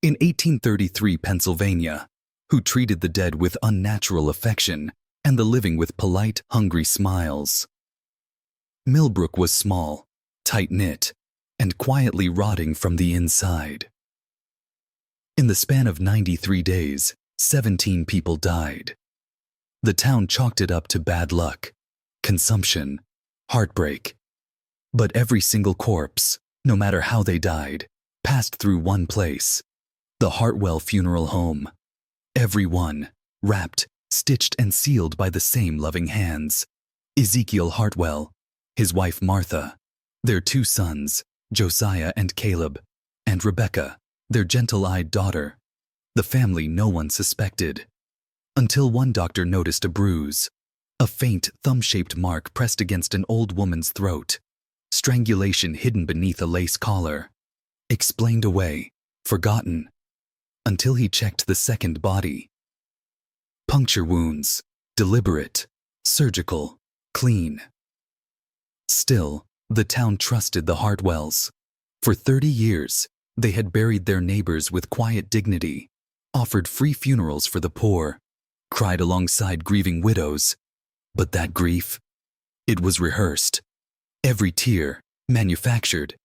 in 1833 Pennsylvania, who treated the dead with unnatural affection and the living with polite, hungry smiles. Millbrook was small, tight-knit, and quietly rotting from the inside. In the span of 93 days, 17 people died. The town chalked it up to bad luck, consumption, heartbreak. But every single corpse, no matter how they died, passed through one place, the Hartwell Funeral Home. Every one, wrapped, stitched, and sealed by the same loving hands. Ezekiel Hartwell, his wife Martha, their 2 sons, Josiah and Caleb, and Rebecca, their gentle-eyed daughter. The family no one suspected, until one doctor noticed a bruise, a faint thumb-shaped mark pressed against an old woman's throat, strangulation hidden beneath a lace collar, explained away, forgotten, until he checked the second body. Puncture wounds, deliberate, surgical, clean. Still, the town trusted the Hartwells. For 30 years, they had buried their neighbors with quiet dignity, offered free funerals for the poor, cried alongside grieving widows. But that grief, it was rehearsed. Every tear, manufactured.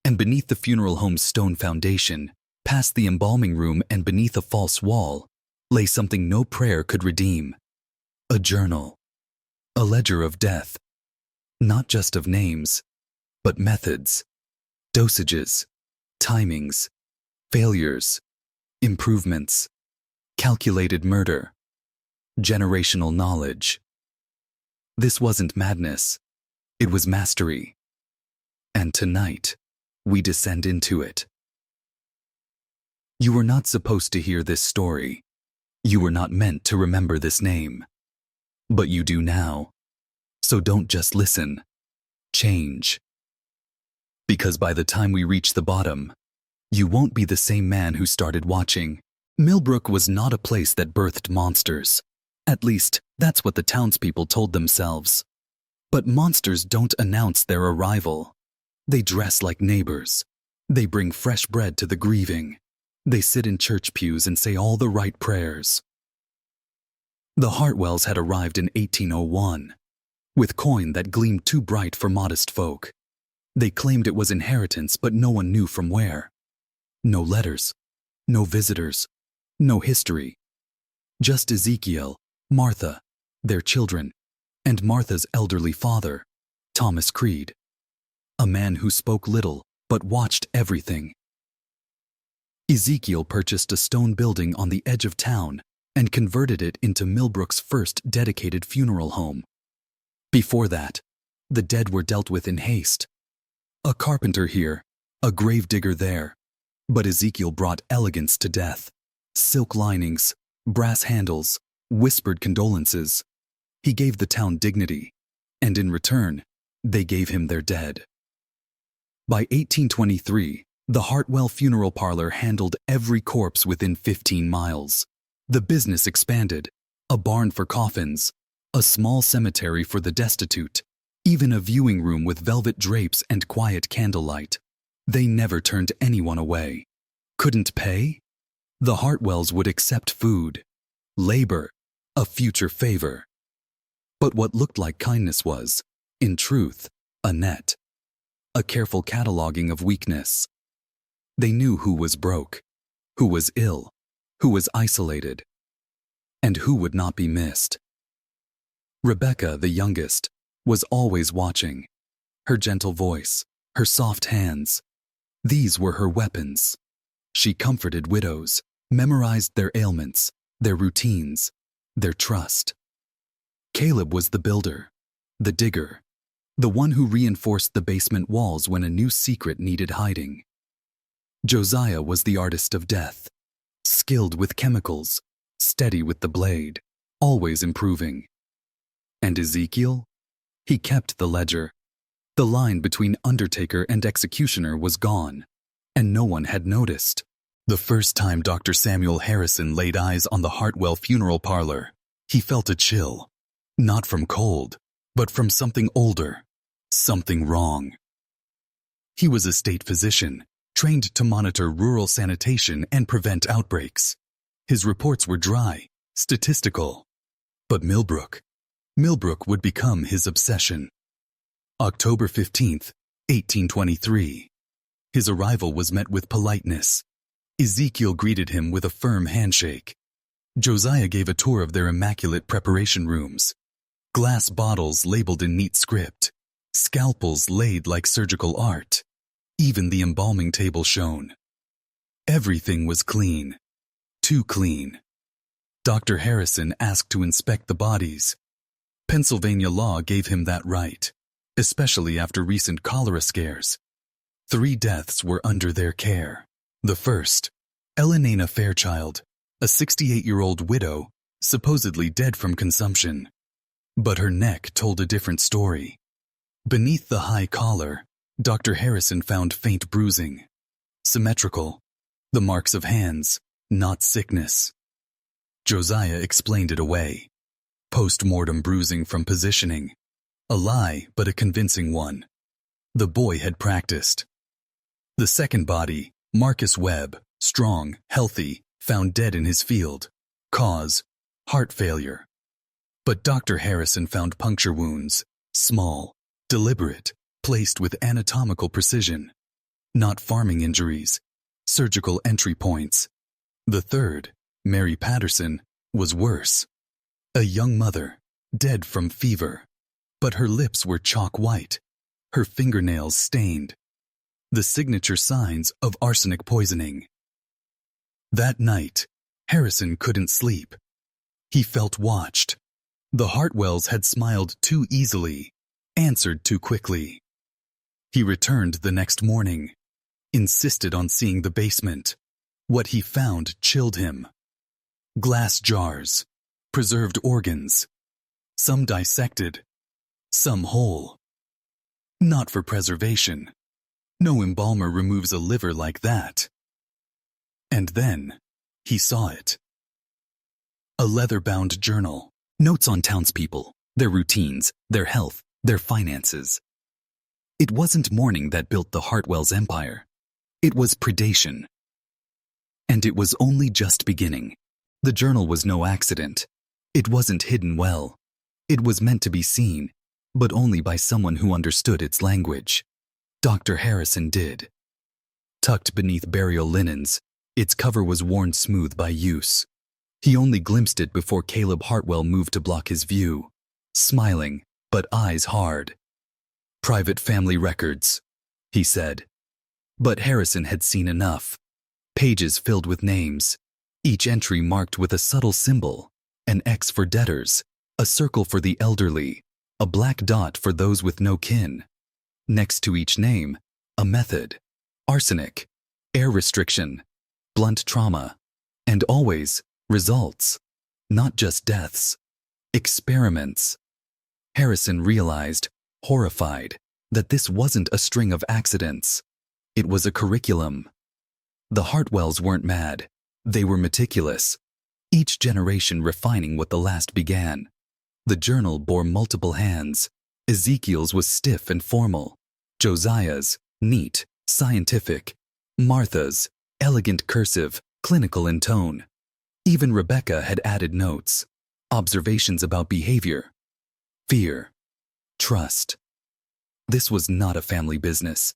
And beneath the funeral home's stone foundation, past the embalming room and beneath a false wall, lay something no prayer could redeem. A journal. A ledger of death. Not just of names, but methods, dosages, timings, failures, improvements, calculated murder, generational knowledge. This wasn't madness, it was mastery. And tonight, we descend into it. You were not supposed to hear this story. You were not meant to remember this name. But you do now. So don't just listen. Change. Because by the time we reach the bottom, you won't be the same man who started watching. Millbrook was not a place that birthed monsters. At least, that's what the townspeople told themselves. But monsters don't announce their arrival. They dress like neighbors. They bring fresh bread to the grieving. They sit in church pews and say all the right prayers. The Hartwells had arrived in 1801, with coin that gleamed too bright for modest folk. They claimed it was inheritance, but no one knew from where. No letters, no visitors, no history. Just Ezekiel, Martha, their children, and Martha's elderly father, Thomas Creed. A man who spoke little, but watched everything. Ezekiel purchased a stone building on the edge of town and converted it into Millbrook's first dedicated funeral home. Before that, the dead were dealt with in haste. A carpenter here, a gravedigger there. But Ezekiel brought elegance to death. Silk linings, brass handles, whispered condolences. He gave the town dignity, and in return, they gave him their dead. By 1823, the Hartwell Funeral Parlor handled every corpse within 15 miles. The business expanded. A barn for coffins, a small cemetery for the destitute, even a viewing room with velvet drapes and quiet candlelight. They never turned anyone away. Couldn't pay? The Hartwells would accept food, labor, a future favor. But what looked like kindness was, in truth, a net. A careful cataloging of weakness. They knew who was broke, who was ill, who was isolated, and who would not be missed. Rebecca, the youngest, was always watching. Her gentle voice, her soft hands, these were her weapons. She comforted widows, memorized their ailments, their routines, their trust. Caleb was the builder, the digger, the one who reinforced the basement walls when a new secret needed hiding. Josiah was the artist of death, skilled with chemicals, steady with the blade, always improving. And Ezekiel? He kept the ledger. The line between undertaker and executioner was gone, and no one had noticed. The first time Dr. Samuel Harrison laid eyes on the Hartwell Funeral Parlor, he felt a chill, not from cold, but from something older, something wrong. He was a state physician, trained to monitor rural sanitation and prevent outbreaks. His reports were dry, statistical. But Millbrook would become his obsession. October 15th, 1823. His arrival was met with politeness. Ezekiel greeted him with a firm handshake. Josiah gave a tour of their immaculate preparation rooms. Glass bottles labeled in neat script. Scalpels laid like surgical art. Even the embalming table shone. Everything was clean. Too clean. Dr. Harrison asked to inspect the bodies. Pennsylvania law gave him that right, especially after recent cholera scares. 3 deaths were under their care. The first, Elenina Fairchild, a 68-year-old widow, supposedly dead from consumption. But her neck told a different story. Beneath the high collar, Dr. Harrison found faint bruising. Symmetrical, the marks of hands, not sickness. Josiah explained it away. Post-mortem bruising from positioning. A lie, but a convincing one. The boy had practiced. The second body, Marcus Webb, strong, healthy, found dead in his field. Cause, heart failure. But Dr. Harrison found puncture wounds, small, deliberate, placed with anatomical precision. Not farming injuries, surgical entry points. The third, Mary Patterson, was worse. A young mother, dead from fever. But her lips were chalk white, her fingernails stained. The signature signs of arsenic poisoning. That night, Harrison couldn't sleep. He felt watched. The Hartwells had smiled too easily, answered too quickly. He returned the next morning, insisted on seeing the basement. What he found chilled him. Glass jars, preserved organs, some dissected, some whole. Not for preservation. No embalmer removes a liver like that. And then, he saw it. A leather-bound journal. Notes on townspeople, their routines, their health, their finances. It wasn't mourning that built the Hartwells' empire. It was predation. And it was only just beginning. The journal was no accident. It wasn't hidden well. It was meant to be seen, but only by someone who understood its language. Dr. Harrison did. Tucked beneath burial linens, its cover was worn smooth by use. He only glimpsed it before Caleb Hartwell moved to block his view, smiling, but eyes hard. "Private family records," he said. But Harrison had seen enough. Pages filled with names, each entry marked with a subtle symbol, an X for debtors, a circle for the elderly, a black dot for those with no kin. Next to each name, a method: arsenic, air restriction, blunt trauma, and always results, not just deaths. Experiments. Harrison realized, horrified, that this wasn't a string of accidents. It was a curriculum. The Hartwells weren't mad. They were meticulous, each generation refining what the last began. The journal bore multiple hands. Ezekiel's was stiff and formal. Josiah's, neat, scientific. Martha's, elegant cursive, clinical in tone. Even Rebecca had added notes, observations about behavior, fear, trust. This was not a family business.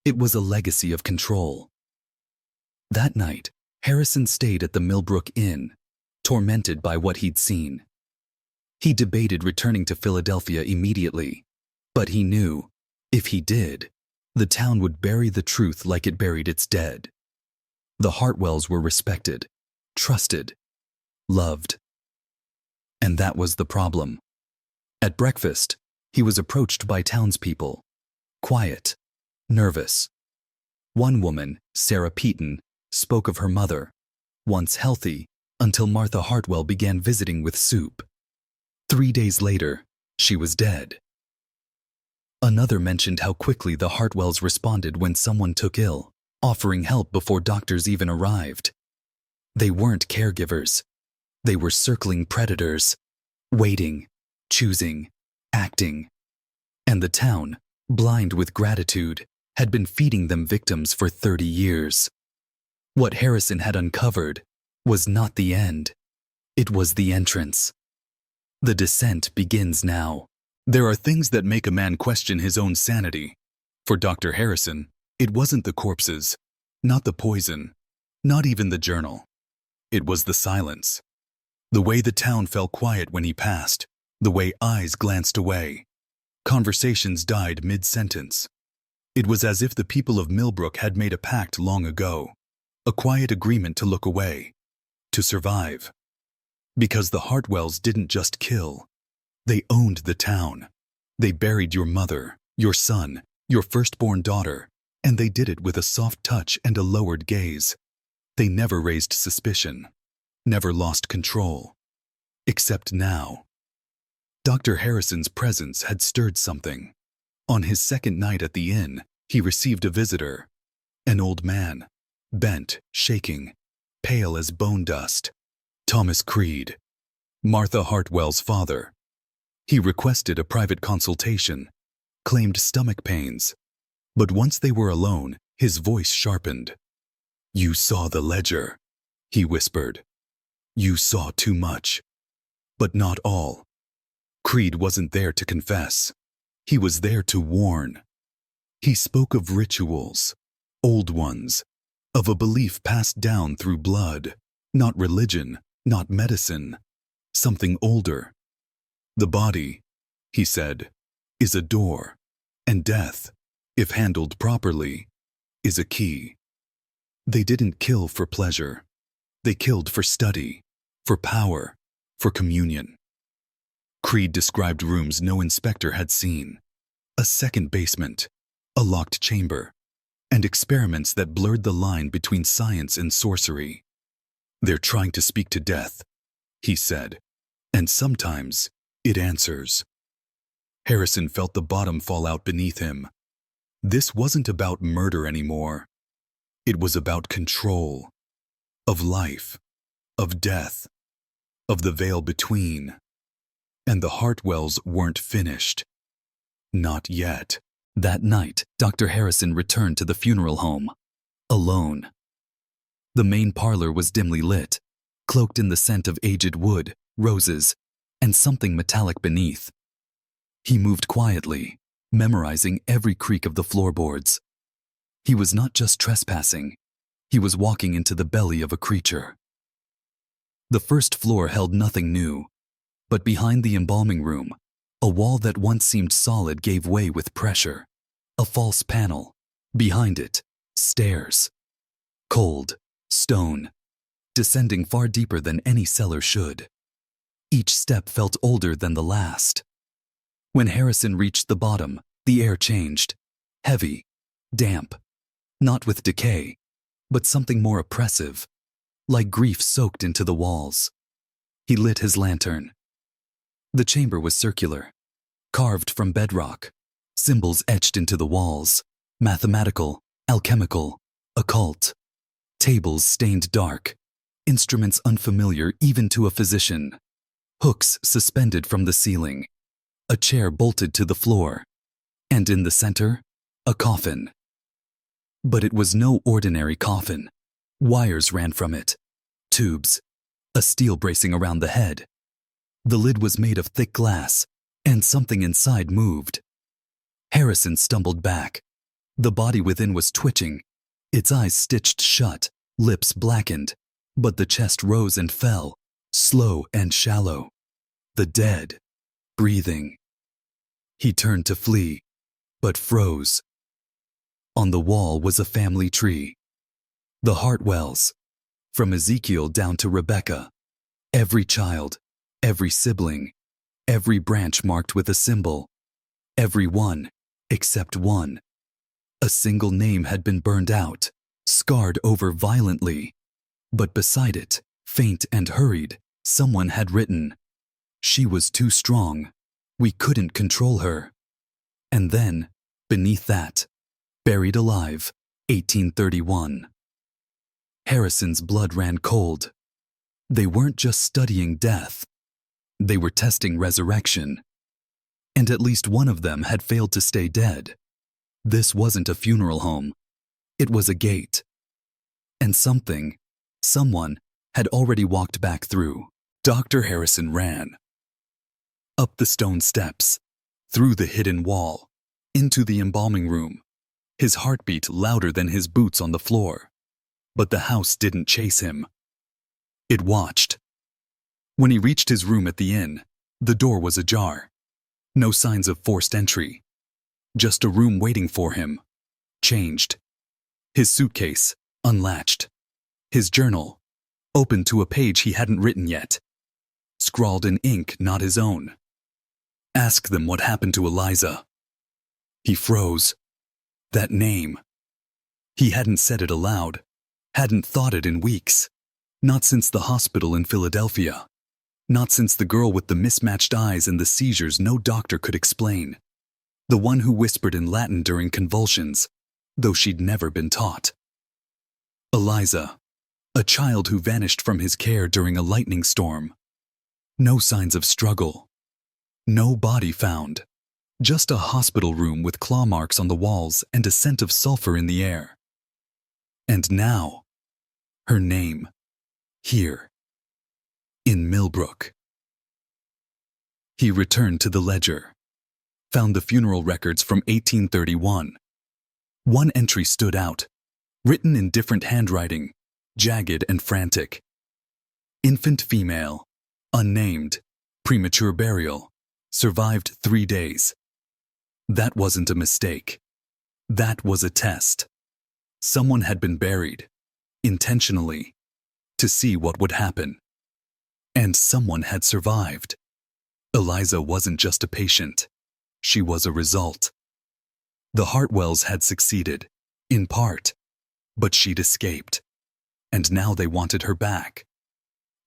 It was a legacy of control. That night, Harrison stayed at the Millbrook Inn, tormented by what he'd seen. He debated returning to Philadelphia immediately, but he knew, if he did, the town would bury the truth like it buried its dead. The Hartwells were respected, trusted, loved. And that was the problem. At breakfast, he was approached by townspeople. Quiet, nervous. One woman, Sarah Peaton, spoke of her mother, once healthy, until Martha Hartwell began visiting with soup. 3 days later, she was dead. Another mentioned how quickly the Hartwells responded when someone took ill, offering help before doctors even arrived. They weren't caregivers. They were circling predators, waiting, choosing, acting. And the town, blind with gratitude, had been feeding them victims for 30 years. What Harrison had uncovered was not the end. It was the entrance. The descent begins now. There are things that make a man question his own sanity. For Dr. Harrison, it wasn't the corpses, not the poison, not even the journal. It was the silence. The way the town fell quiet when he passed, the way eyes glanced away. Conversations died mid-sentence. It was as if the people of Millbrook had made a pact long ago, a quiet agreement to look away, to survive. Because the Hartwells didn't just kill. They owned the town. They buried your mother, your son, your firstborn daughter, and they did it with a soft touch and a lowered gaze. They never raised suspicion, never lost control. Except now. Dr. Harrison's presence had stirred something. On his second night at the inn, he received a visitor. An old man, bent, shaking, pale as bone dust. Thomas Creed, Martha Hartwell's father. He requested a private consultation, claimed stomach pains. But once they were alone, his voice sharpened. "You saw the ledger," he whispered. "You saw too much. But not all." Creed wasn't there to confess. He was there to warn. He spoke of rituals, old ones, of a belief passed down through blood, not religion, not medicine, something older. "The body," he said, "is a door, and death, if handled properly, is a key." They didn't kill for pleasure. They killed for study, for power, for communion. Creed described rooms no inspector had seen, a second basement, a locked chamber, and experiments that blurred the line between science and sorcery. "They're trying to speak to death," he said, "and sometimes it answers." Harrison felt the bottom fall out beneath him. This wasn't about murder anymore. It was about control, of life, of death, of the veil between. And the Hartwells weren't finished. Not yet. That night, Dr. Harrison returned to the funeral home, alone. The main parlor was dimly lit, cloaked in the scent of aged wood, roses, and something metallic beneath. He moved quietly, memorizing every creak of the floorboards. He was not just trespassing. He was walking into the belly of a creature. The first floor held nothing new, but behind the embalming room, a wall that once seemed solid gave way with pressure. A false panel. Behind it, stairs. Cold, stone, descending far deeper than any cellar should. Each step felt older than the last. When Harrison reached the bottom, the air changed. Heavy, damp, not with decay, but something more oppressive, like grief soaked into the walls. He lit his lantern. The chamber was circular, carved from bedrock, symbols etched into the walls, mathematical, alchemical, occult. Tables stained dark, instruments unfamiliar even to a physician. Hooks suspended from the ceiling, a chair bolted to the floor, and in the center, a coffin. But it was no ordinary coffin. Wires ran from it, tubes, a steel bracing around the head. The lid was made of thick glass, and something inside moved. Harrison stumbled back. The body within was twitching, its eyes stitched shut, lips blackened, but the chest rose and fell, slow and shallow. The dead, breathing. He turned to flee, but froze. On the wall was a family tree. The Hartwells, from Ezekiel down to Rebecca. Every child, every sibling, every branch marked with a symbol. Every one, except one. A single name had been burned out, scarred over violently. But beside it, faint and hurried, someone had written, "She was too strong. We couldn't control her." And then, beneath that, "Buried alive, 1831. Harrison's blood ran cold. They weren't just studying death. They were testing resurrection. And at least one of them had failed to stay dead. This wasn't a funeral home. It was a gate. And someone had already walked back through. Dr. Harrison ran. Up the stone steps, through the hidden wall, into the embalming room, his heartbeat louder than his boots on the floor. But the house didn't chase him. It watched. When he reached his room at the inn, the door was ajar. No signs of forced entry. Just a room waiting for him. Changed. His suitcase, unlatched. His journal, open to a page he hadn't written yet. Scrawled in ink not his own. Ask them what happened to Eliza. He froze. That name. He hadn't said it aloud. Hadn't thought it in weeks. Not since the hospital in Philadelphia. Not since the girl with the mismatched eyes and the seizures no doctor could explain. The one who whispered in Latin during convulsions, though she'd never been taught. Eliza, a child who vanished from his care during a lightning storm. No signs of struggle. No body found. Just a hospital room with claw marks on the walls and a scent of sulfur in the air. And now, her name, here, in Millbrook. He returned to the ledger, found the funeral records from 1831. One entry stood out, written in different handwriting, jagged and frantic. Infant female, unnamed, premature burial, survived 3 days. That wasn't a mistake. That was a test. Someone had been buried, intentionally, to see what would happen. And someone had survived. Eliza wasn't just a patient. She was a result. The Hartwells had succeeded, in part, but she'd escaped. And now they wanted her back.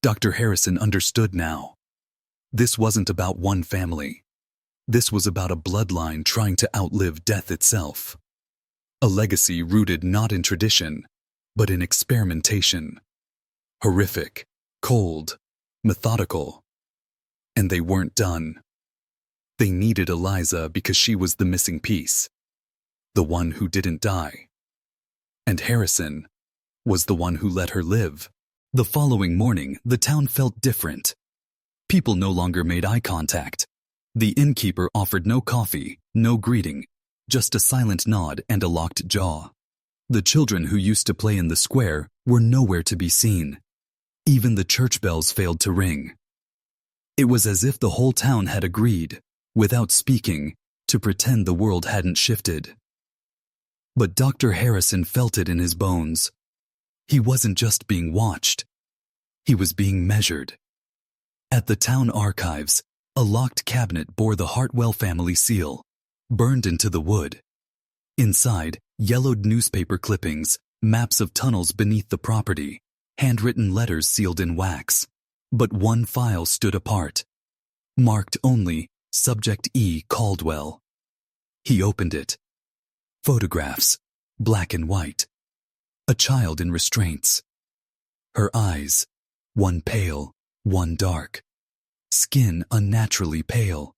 Dr. Harrison understood now. This wasn't about one family. This was about a bloodline trying to outlive death itself. A legacy rooted not in tradition, but in experimentation. Horrific, cold, methodical. And they weren't done. They needed Eliza because she was the missing piece, the one who didn't die. And Harrison was the one who let her live. The following morning, the town felt different. People no longer made eye contact. The innkeeper offered no coffee, no greeting, just a silent nod and a locked jaw. The children who used to play in the square were nowhere to be seen. Even the church bells failed to ring. It was as if the whole town had agreed, without speaking, to pretend the world hadn't shifted. But Dr. Harrison felt it in his bones. He wasn't just being watched. He was being measured. At the town archives, a locked cabinet bore the Hartwell family seal, burned into the wood. Inside, yellowed newspaper clippings, maps of tunnels beneath the property, handwritten letters sealed in wax. But one file stood apart, marked only Subject E. Caldwell. He opened it. Photographs, black and white. A child in restraints. Her eyes, one pale, one dark. Skin unnaturally pale.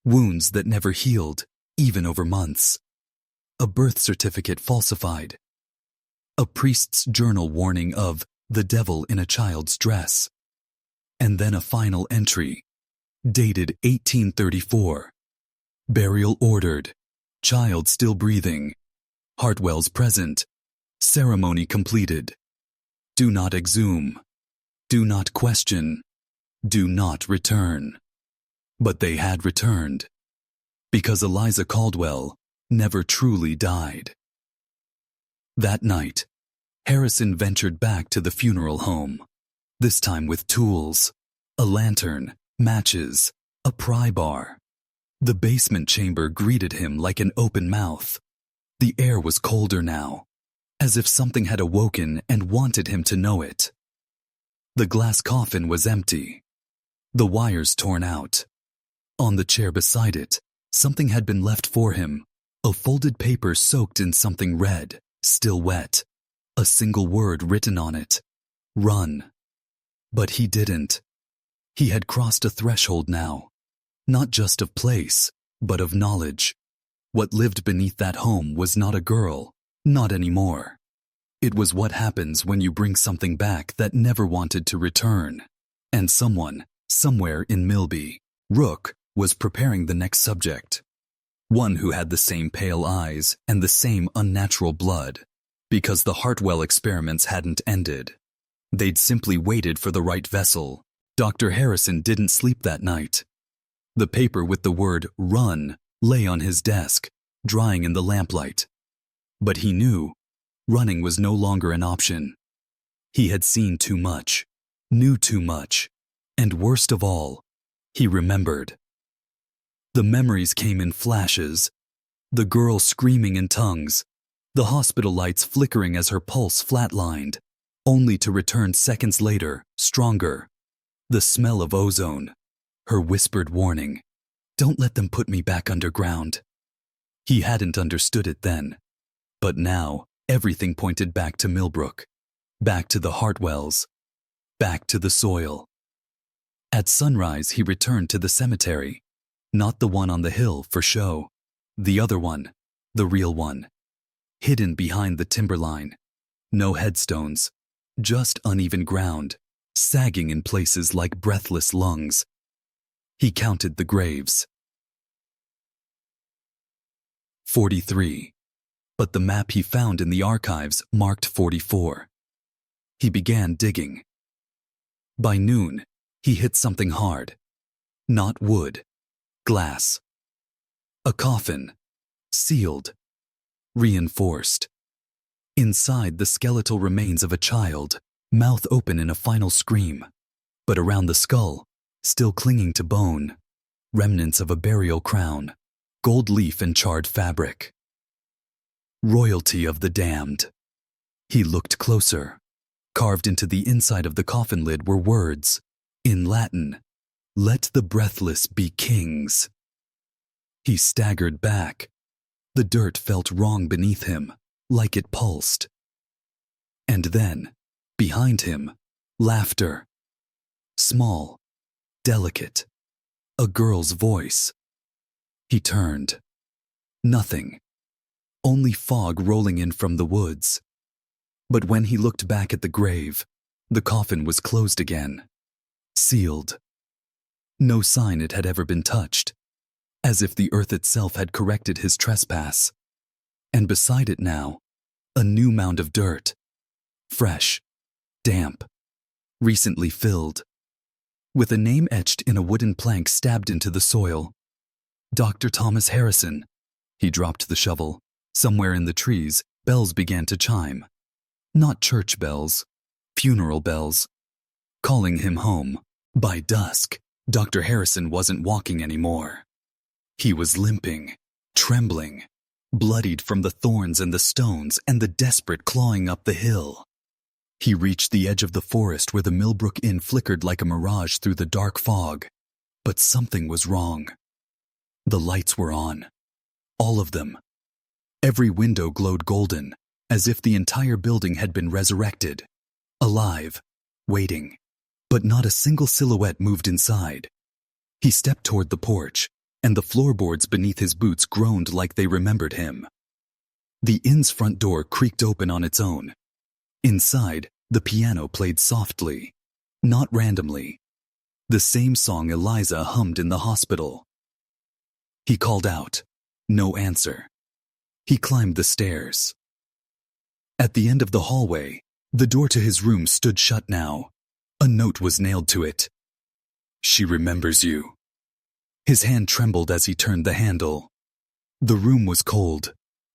Wounds that never healed, even over months. A birth certificate falsified. A priest's journal warning of the devil in a child's dress. And then a final entry, dated 1834. Burial ordered. Child still breathing. Hartwell's present. Ceremony completed. Do not exhume. Do not question. Do not return. But they had returned. Because Eliza Caldwell never truly died. That night, Harrison ventured back to the funeral home. This time with tools, a lantern, matches, a pry bar. The basement chamber greeted him like an open mouth. The air was colder now, as if something had awoken and wanted him to know it. The glass coffin was empty, the wires torn out. On the chair beside it, something had been left for him, a folded paper soaked in something red, still wet, a single word written on it, run. But he didn't. He had crossed a threshold now, not just of place, but of knowledge. What lived beneath that home was not a girl, not anymore. It was what happens when you bring something back that never wanted to return. And someone, somewhere in Milby, Rook, was preparing the next subject. One who had the same pale eyes and the same unnatural blood, because the Hartwell experiments hadn't ended. They'd simply waited for the right vessel. Dr. Harrison didn't sleep that night. The paper with the word "run" lay on his desk, drying in the lamplight. But he knew running was no longer an option. He had seen too much, knew too much, and worst of all, he remembered. The memories came in flashes. The girl screaming in tongues, the hospital lights flickering as her pulse flatlined, only to return seconds later, stronger. The smell of ozone, her whispered warning, "Don't let them put me back underground." He hadn't understood it then, but now everything pointed back to Millbrook, back to the Hartwells, back to the soil. At sunrise, he returned to the cemetery, not the one on the hill for show, the other one, the real one, hidden behind the timberline. No headstones, just uneven ground, sagging in places like breathless lungs. He counted the graves. 43. But the map he found in the archives marked 44. He began digging. By noon, he hit something hard. Not wood, glass. A coffin, sealed, reinforced. Inside, the skeletal remains of a child, mouth open in a final scream. But around the skull, still clinging to bone, remnants of a burial crown, gold leaf and charred fabric. Royalty of the damned. He looked closer. Carved into the inside of the coffin lid were words, in Latin, "Let the breathless be kings." He staggered back. The dirt felt wrong beneath him, like it pulsed. And then, behind him, laughter. Small, delicate, a girl's voice. He turned. Nothing. Only fog rolling in from the woods. But when he looked back at the grave, the coffin was closed again. Sealed. No sign it had ever been touched, as if the earth itself had corrected his trespass. And beside it now, a new mound of dirt. Fresh, damp, recently filled. With a name etched in a wooden plank stabbed into the soil. Dr. Thomas Harrison. He dropped the shovel. Somewhere in the trees, bells began to chime. Not church bells, funeral bells. Calling him home. By dusk, Dr. Harrison wasn't walking anymore. He was limping, trembling, bloodied from the thorns and the stones and the desperate clawing up the hill. He reached the edge of the forest where the Millbrook Inn flickered like a mirage through the dark fog. But something was wrong. The lights were on. All of them. Every window glowed golden, as if the entire building had been resurrected. Alive, waiting. But not a single silhouette moved inside. He stepped toward the porch, and the floorboards beneath his boots groaned like they remembered him. The inn's front door creaked open on its own. Inside, the piano played softly, not randomly. The same song Eliza hummed in the hospital. He called out. No answer. He climbed the stairs. At the end of the hallway, the door to his room stood shut now. A note was nailed to it. "She remembers you." His hand trembled as he turned the handle. The room was cold,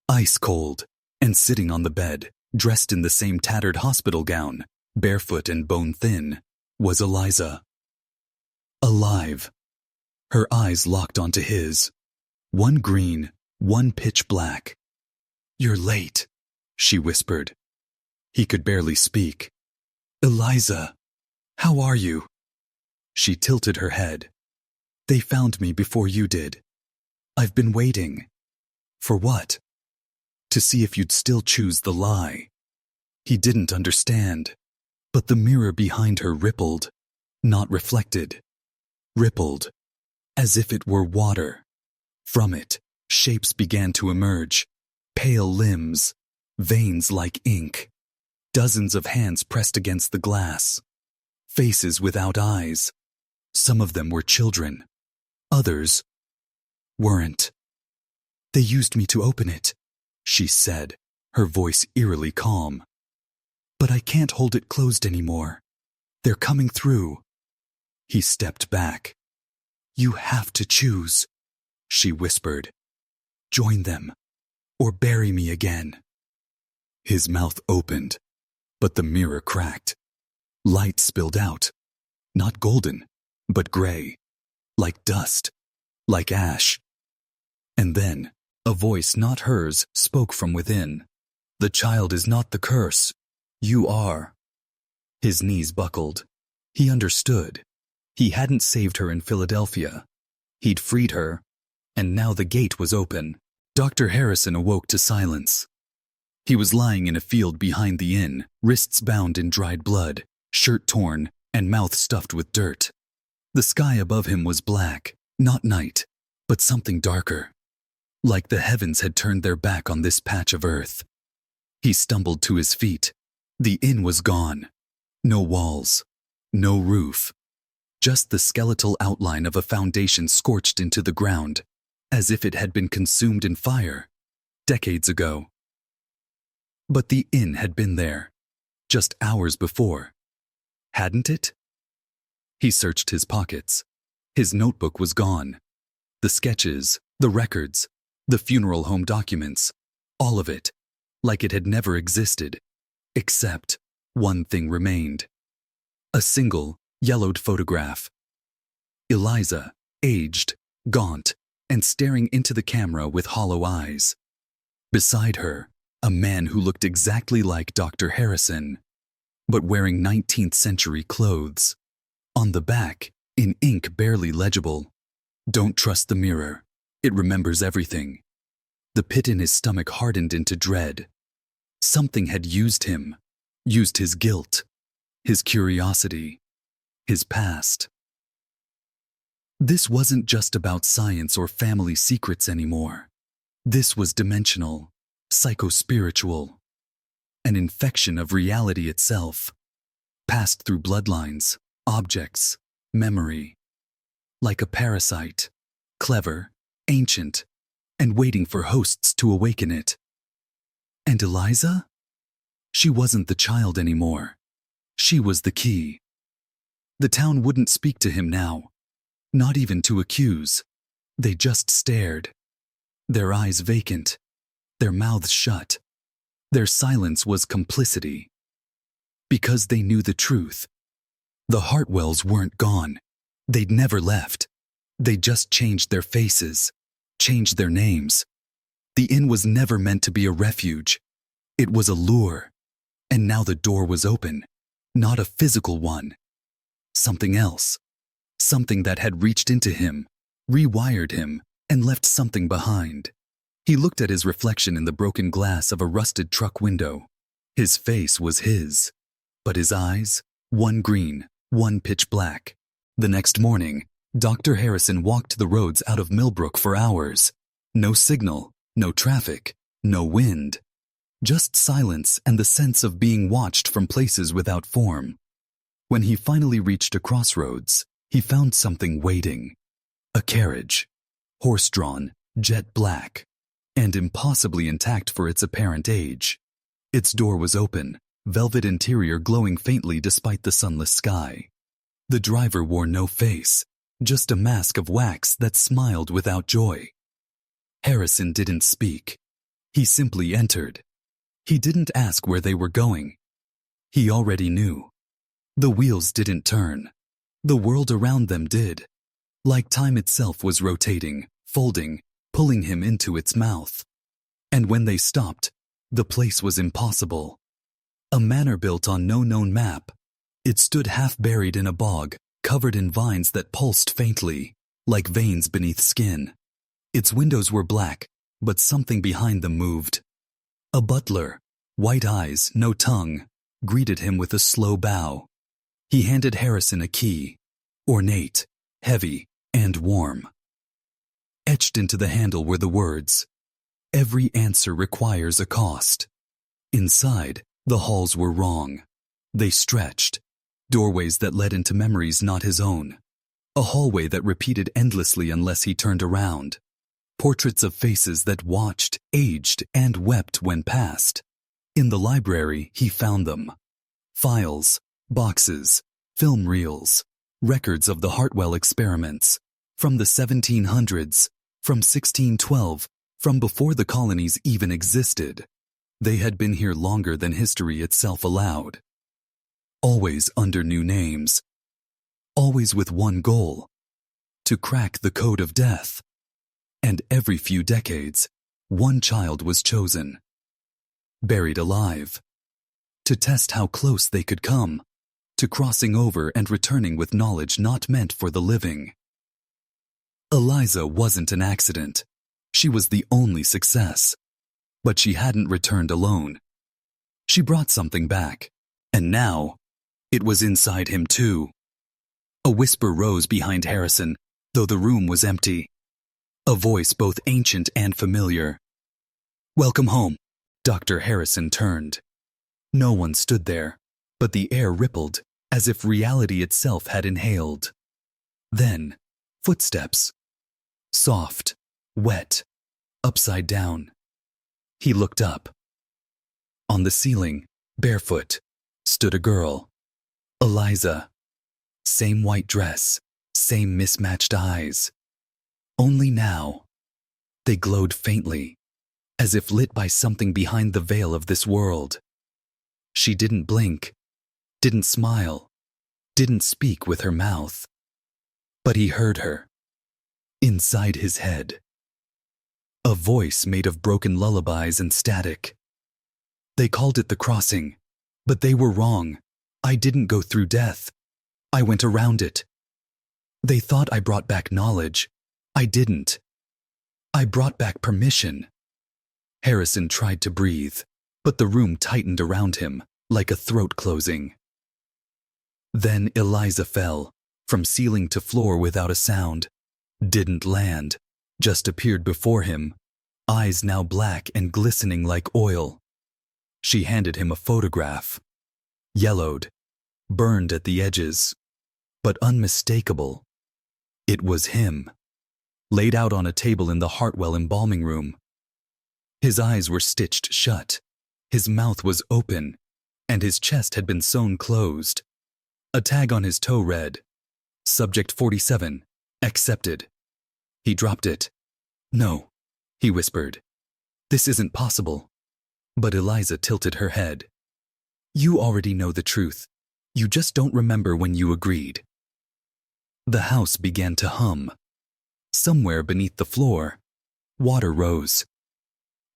ice cold, and sitting on the bed, dressed in the same tattered hospital gown, barefoot and bone-thin, was Eliza. Alive. Her eyes locked onto his. One green, one pitch black. "You're late," she whispered. He could barely speak. "Eliza, how are you?" She tilted her head. "They found me before you did. I've been waiting." "For what?" "To see if you'd still choose the lie." He didn't understand, but the mirror behind her rippled, not reflected. Rippled, as if it were water. From it, Shapes began to emerge, pale limbs, veins like ink. Dozens of hands pressed against the glass. Faces without eyes. Some of them were children. Others weren't. "They used me to open it," she said, her voice eerily calm. "But I can't hold it closed anymore. They're coming through." He stepped back. "You have to choose," she whispered. "Join them, or bury me again." His mouth opened, but the mirror cracked. Light spilled out, not golden, but gray, like dust, like ash. And then, a voice not hers spoke from within. "The child is not the curse. You are." His knees buckled. He understood. He hadn't saved her in Philadelphia. He'd freed her, and now the gate was open. Dr. Harrison awoke to silence. He was lying in a field behind the inn, wrists bound in dried blood, shirt torn, and mouth stuffed with dirt. The sky above him was black, not night, but something darker. Like the heavens had turned their back on this patch of earth. He stumbled to his feet. The inn was gone. No walls, no roof. Just the skeletal outline of a foundation scorched into the ground, as if it had been consumed in fire, decades ago. But the inn had been there, just hours before. Hadn't it? He searched his pockets. His notebook was gone. The sketches, the records, the funeral home documents, all of it, like it had never existed. Except one thing remained. A single, yellowed photograph. Eliza, aged, gaunt, and staring into the camera with hollow eyes. Beside her, a man who looked exactly like Dr. Harrison, but wearing 19th century clothes. On the back, in ink barely legible, "Don't trust the mirror. It remembers everything." The pit in his stomach hardened into dread. Something had used him, used his guilt, his curiosity, his past. This wasn't just about science or family secrets anymore. This was dimensional, psycho-spiritual, an infection of reality itself, passed through bloodlines, objects, memory, like a parasite, clever, ancient, and waiting for hosts to awaken it. And Eliza? She wasn't the child anymore. She was the key. The town wouldn't speak to him now, not even to accuse. They just stared, their eyes vacant, their mouths shut. Their silence was complicity. Because they knew the truth. The Hartwells weren't gone. They'd never left. They just changed their faces, changed their names. The inn was never meant to be a refuge. It was a lure. And now the door was open, not a physical one. Something else. Something that had reached into him, rewired him, and left something behind. He looked at his reflection in the broken glass of a rusted truck window. His face was his, but his eyes, one green, one pitch black. The next morning, Dr. Harrison walked the roads out of Millbrook for hours. No signal, no traffic, no wind. Just silence and the sense of being watched from places without form. When he finally reached a crossroads, he found something waiting. A carriage, horse-drawn, jet black, and impossibly intact for its apparent age. Its door was open, velvet interior glowing faintly despite the sunless sky. The driver wore no face, just a mask of wax that smiled without joy. Harrison didn't speak. He simply entered. He didn't ask where they were going. He already knew. The wheels didn't turn. The world around them did. Like time itself was rotating, folding, pulling him into its mouth. And when they stopped, the place was impossible. A manor built on no known map. It stood half buried in a bog, covered in vines that pulsed faintly, like veins beneath skin. Its windows were black, but something behind them moved. A butler, white eyes, no tongue, greeted him with a slow bow. He handed Harrison a key, ornate, heavy, and warm. Etched into the handle were the words, "Every answer requires a cost." Inside, the halls were wrong. They stretched, doorways that led into memories not his own. A hallway that repeated endlessly unless he turned around. Portraits of faces that watched, aged, and wept when passed. In the library, he found them. Files, boxes, film reels, records of the Hartwell experiments. From the 1700s, from 1612, from before the colonies even existed. They had been here longer than history itself allowed. Always under new names. Always with one goal: to crack the code of death. And every few decades, one child was chosen. Buried alive. To test how close they could come. To crossing over and returning with knowledge not meant for the living. Eliza wasn't an accident. She was the only success. But she hadn't returned alone. She brought something back. And now, it was inside him too. A whisper rose behind Harrison, though the room was empty. A voice both ancient and familiar. "Welcome home." Dr. Harrison turned. No one stood there, but the air rippled, as if reality itself had inhaled. Then, footsteps. Soft, wet, upside down. He looked up. On the ceiling, barefoot, stood a girl. Eliza. Same white dress, same mismatched eyes. Only now, they glowed faintly, as if lit by something behind the veil of this world. She didn't blink, didn't smile, didn't speak with her mouth. But he heard her. Inside his head. A voice made of broken lullabies and static. They called it the crossing, but they were wrong. I didn't go through death. I went around it. They thought I brought back knowledge. I didn't. I brought back permission. Harrison tried to breathe, but the room tightened around him like a throat closing. Then Eliza fell, from ceiling to floor without a sound. Didn't land, just appeared before him, eyes now black and glistening like oil. She handed him a photograph. Yellowed, burned at the edges, but unmistakable. It was him. Laid out on a table in the Hartwell embalming room. His eyes were stitched shut, his mouth was open, and his chest had been sewn closed. A tag on his toe read, "Subject 47, accepted." He dropped it. "No," he whispered. "This isn't possible." But Eliza tilted her head. "You already know the truth. You just don't remember when you agreed." The house began to hum. Somewhere beneath the floor, water rose.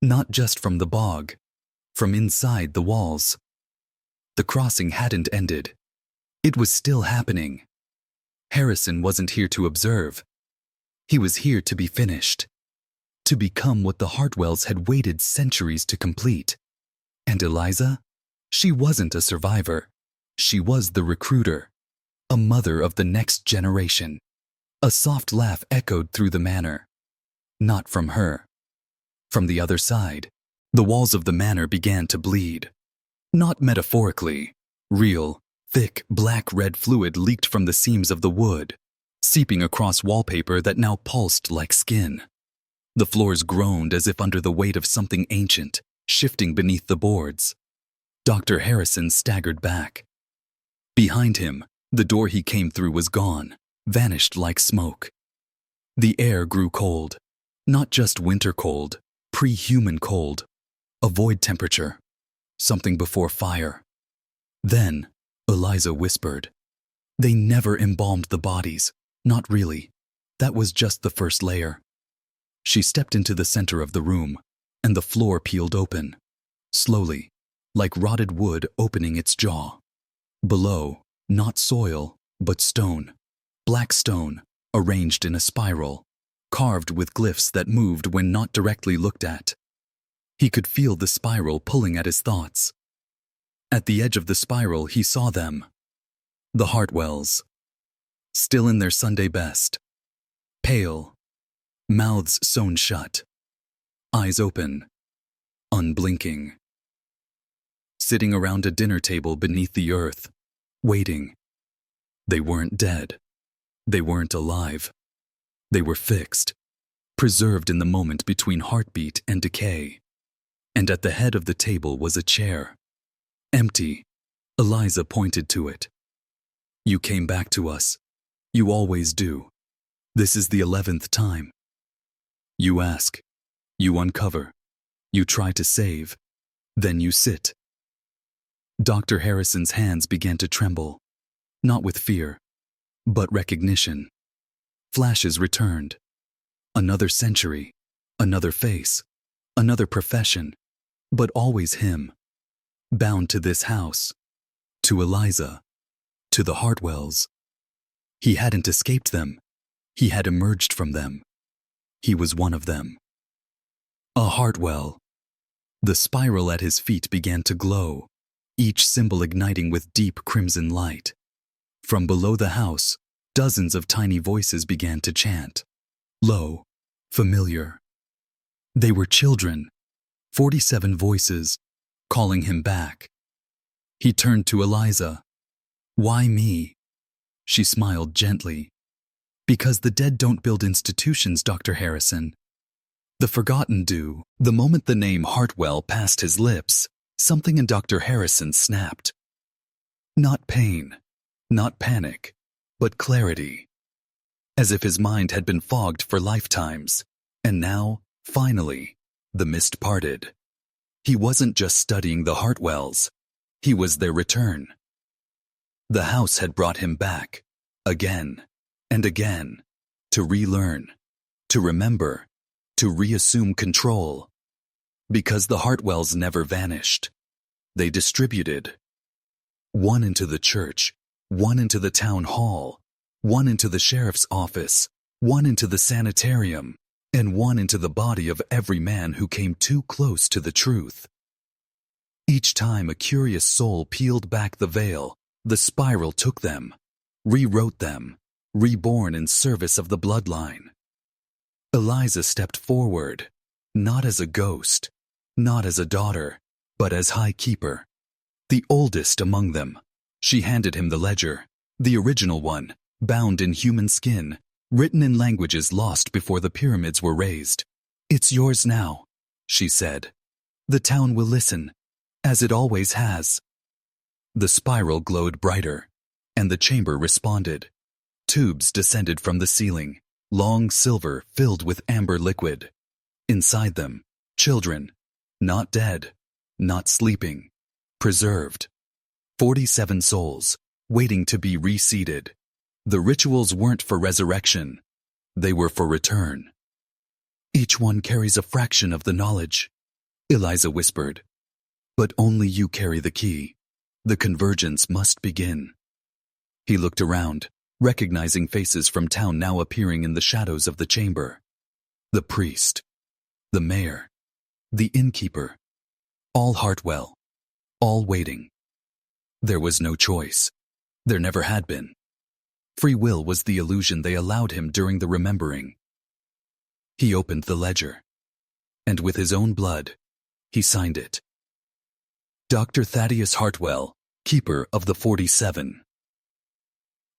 Not just from the bog, from inside the walls. The crossing hadn't ended. It was still happening. Harrison wasn't here to observe. He was here to be finished. To become what the Hartwells had waited centuries to complete. And Eliza? She wasn't a survivor. She was the recruiter. A mother of the next generation. A soft laugh echoed through the manor. Not from her. From the other side, the walls of the manor began to bleed. Not metaphorically. Real, thick, black-red fluid leaked from the seams of the wood, seeping across wallpaper that now pulsed like skin. The floors groaned as if under the weight of something ancient, shifting beneath the boards. Dr. Harrison staggered back. Behind him, the door he came through was gone. Vanished like smoke. The air grew cold. Not just winter cold, pre-human cold. A void temperature. Something before fire. Then, Eliza whispered, "They never embalmed the bodies. Not really. That was just the first layer." She stepped into the center of the room, and the floor peeled open. Slowly, like rotted wood opening its jaw. Below, not soil, but stone. Black stone, arranged in a spiral, carved with glyphs that moved when not directly looked at. He could feel the spiral pulling at his thoughts. At the edge of the spiral, he saw them. The Hartwells. Still in their Sunday best. Pale, Mouths sewn shut, eyes open, unblinking. Sitting around a dinner table beneath the earth, waiting. They weren't dead. They weren't alive. They were fixed, preserved in the moment between heartbeat and decay. And at the head of the table was a chair. Empty. Eliza pointed to it. You came back to us. You always do. This is the 11th time. You ask. You uncover. You try to save. Then you sit. Dr. Harrison's hands began to tremble, not with fear, but recognition. Flashes returned. Another century, another face, another profession, but always him, bound to this house, to Eliza, to the Hartwells. He hadn't escaped them. He had emerged from them. He was one of them. A Hartwell. The spiral at his feet began to glow, each symbol igniting with deep crimson light. From below the house, dozens of tiny voices began to chant. Low, familiar. They were children, 47 voices, calling him back. He turned to Eliza. Why me? She smiled gently. Because the dead don't build institutions, Dr. Harrison. The forgotten do. The moment the name Hartwell passed his lips, something in Dr. Harrison snapped. Not pain, not panic, but clarity. As if his mind had been fogged for lifetimes, and now, finally, the mist parted. He wasn't just studying the Hartwells. He was their return. The house had brought him back, again and again, to relearn, to remember, to reassume control. Because the Hartwells never vanished. They distributed. One into the church, one into the town hall, one into the sheriff's office, one into the sanitarium, and one into the body of every man who came too close to the truth. Each time a curious soul peeled back the veil, the spiral took them, rewrote them, reborn in service of the bloodline. Eliza stepped forward, not as a ghost, not as a daughter, but as High Keeper. The oldest among them. She handed him the ledger, the original one, bound in human skin, written in languages lost before the pyramids were raised. It's yours now, she said. The town will listen, as it always has. The spiral glowed brighter, and the chamber responded. Tubes descended from the ceiling, long silver filled with amber liquid. Inside them, children, not dead, not sleeping, preserved. 47 souls, waiting to be reseeded. The rituals weren't for resurrection. They were for return. Each one carries a fraction of the knowledge, Eliza whispered. But only you carry the key. The convergence must begin. He looked around, recognizing faces from town now appearing in the shadows of the chamber. The priest, the mayor, the innkeeper, all Hartwell, all waiting. There was no choice. There never had been. Free will was the illusion they allowed him during the remembering. He opened the ledger, and with his own blood, he signed it. Dr. Thaddeus Hartwell, keeper of the 47.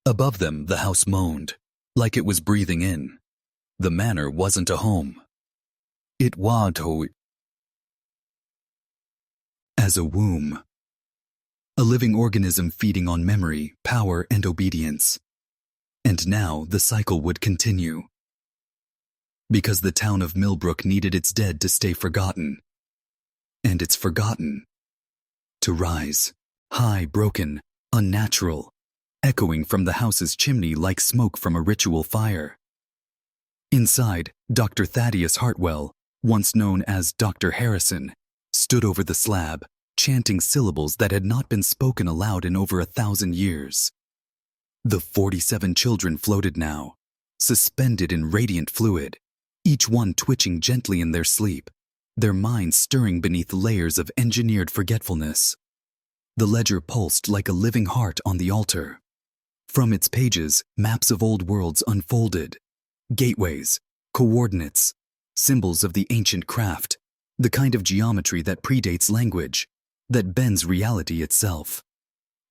Above them, the house moaned, like it was breathing in. The manor wasn't a home. It was as a womb. A living organism feeding on memory, power, and obedience. And now the cycle would continue. Because the town of Millbrook needed its dead to stay forgotten. And its forgotten to rise, high, broken, unnatural, echoing from the house's chimney like smoke from a ritual fire. Inside, Dr. Thaddeus Hartwell, once known as Dr. Harrison, stood over the slab, chanting syllables that had not been spoken aloud in over 1,000 years. The 47 children floated now, suspended in radiant fluid, each one twitching gently in their sleep, their minds stirring beneath layers of engineered forgetfulness. The ledger pulsed like a living heart on the altar. From its pages, maps of old worlds unfolded, gateways, Coordinates, symbols of the ancient craft, the kind of geometry that predates language, that bends reality itself.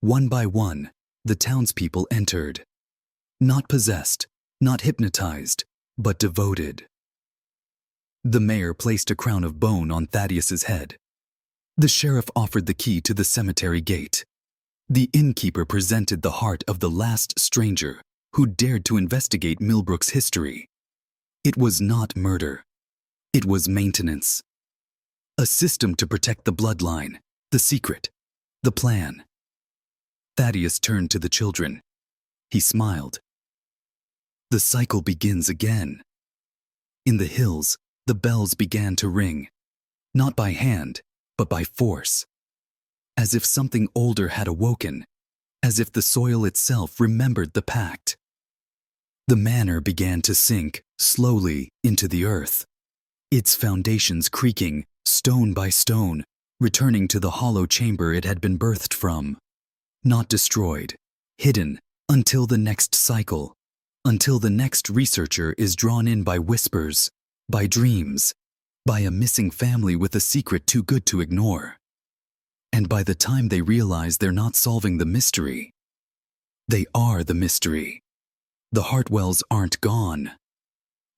One by one, the townspeople entered. Not possessed, not hypnotized, but devoted. The mayor placed a crown of bone on Thaddeus's head. The sheriff offered the key to the cemetery gate. The innkeeper presented the heart of the last stranger who dared to investigate Millbrook's history. It was not murder. It was maintenance. A system to protect the bloodline, the secret, the plan. Thaddeus turned to the children. He smiled. The cycle begins again. In the hills, the bells began to ring, not by hand, but by force. As if something older had awoken, as if the soil itself remembered the pact. The manor began to sink slowly into the earth, its foundations creaking, stone by stone, returning to the hollow chamber it had been birthed from. Not destroyed, hidden, until the next cycle, until the next researcher is drawn in by whispers, by dreams, by a missing family with a secret too good to ignore. And by the time they realize they're not solving the mystery, they are the mystery. The Hartwells aren't gone.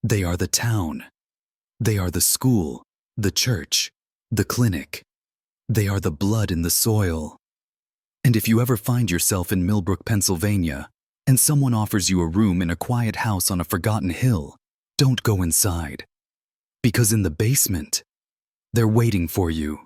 They are the town. They are the school, the church, the clinic. They are the blood in the soil. And if you ever find yourself in Millbrook, Pennsylvania, and someone offers you a room in a quiet house on a forgotten hill, don't go inside. Because in the basement, they're waiting for you.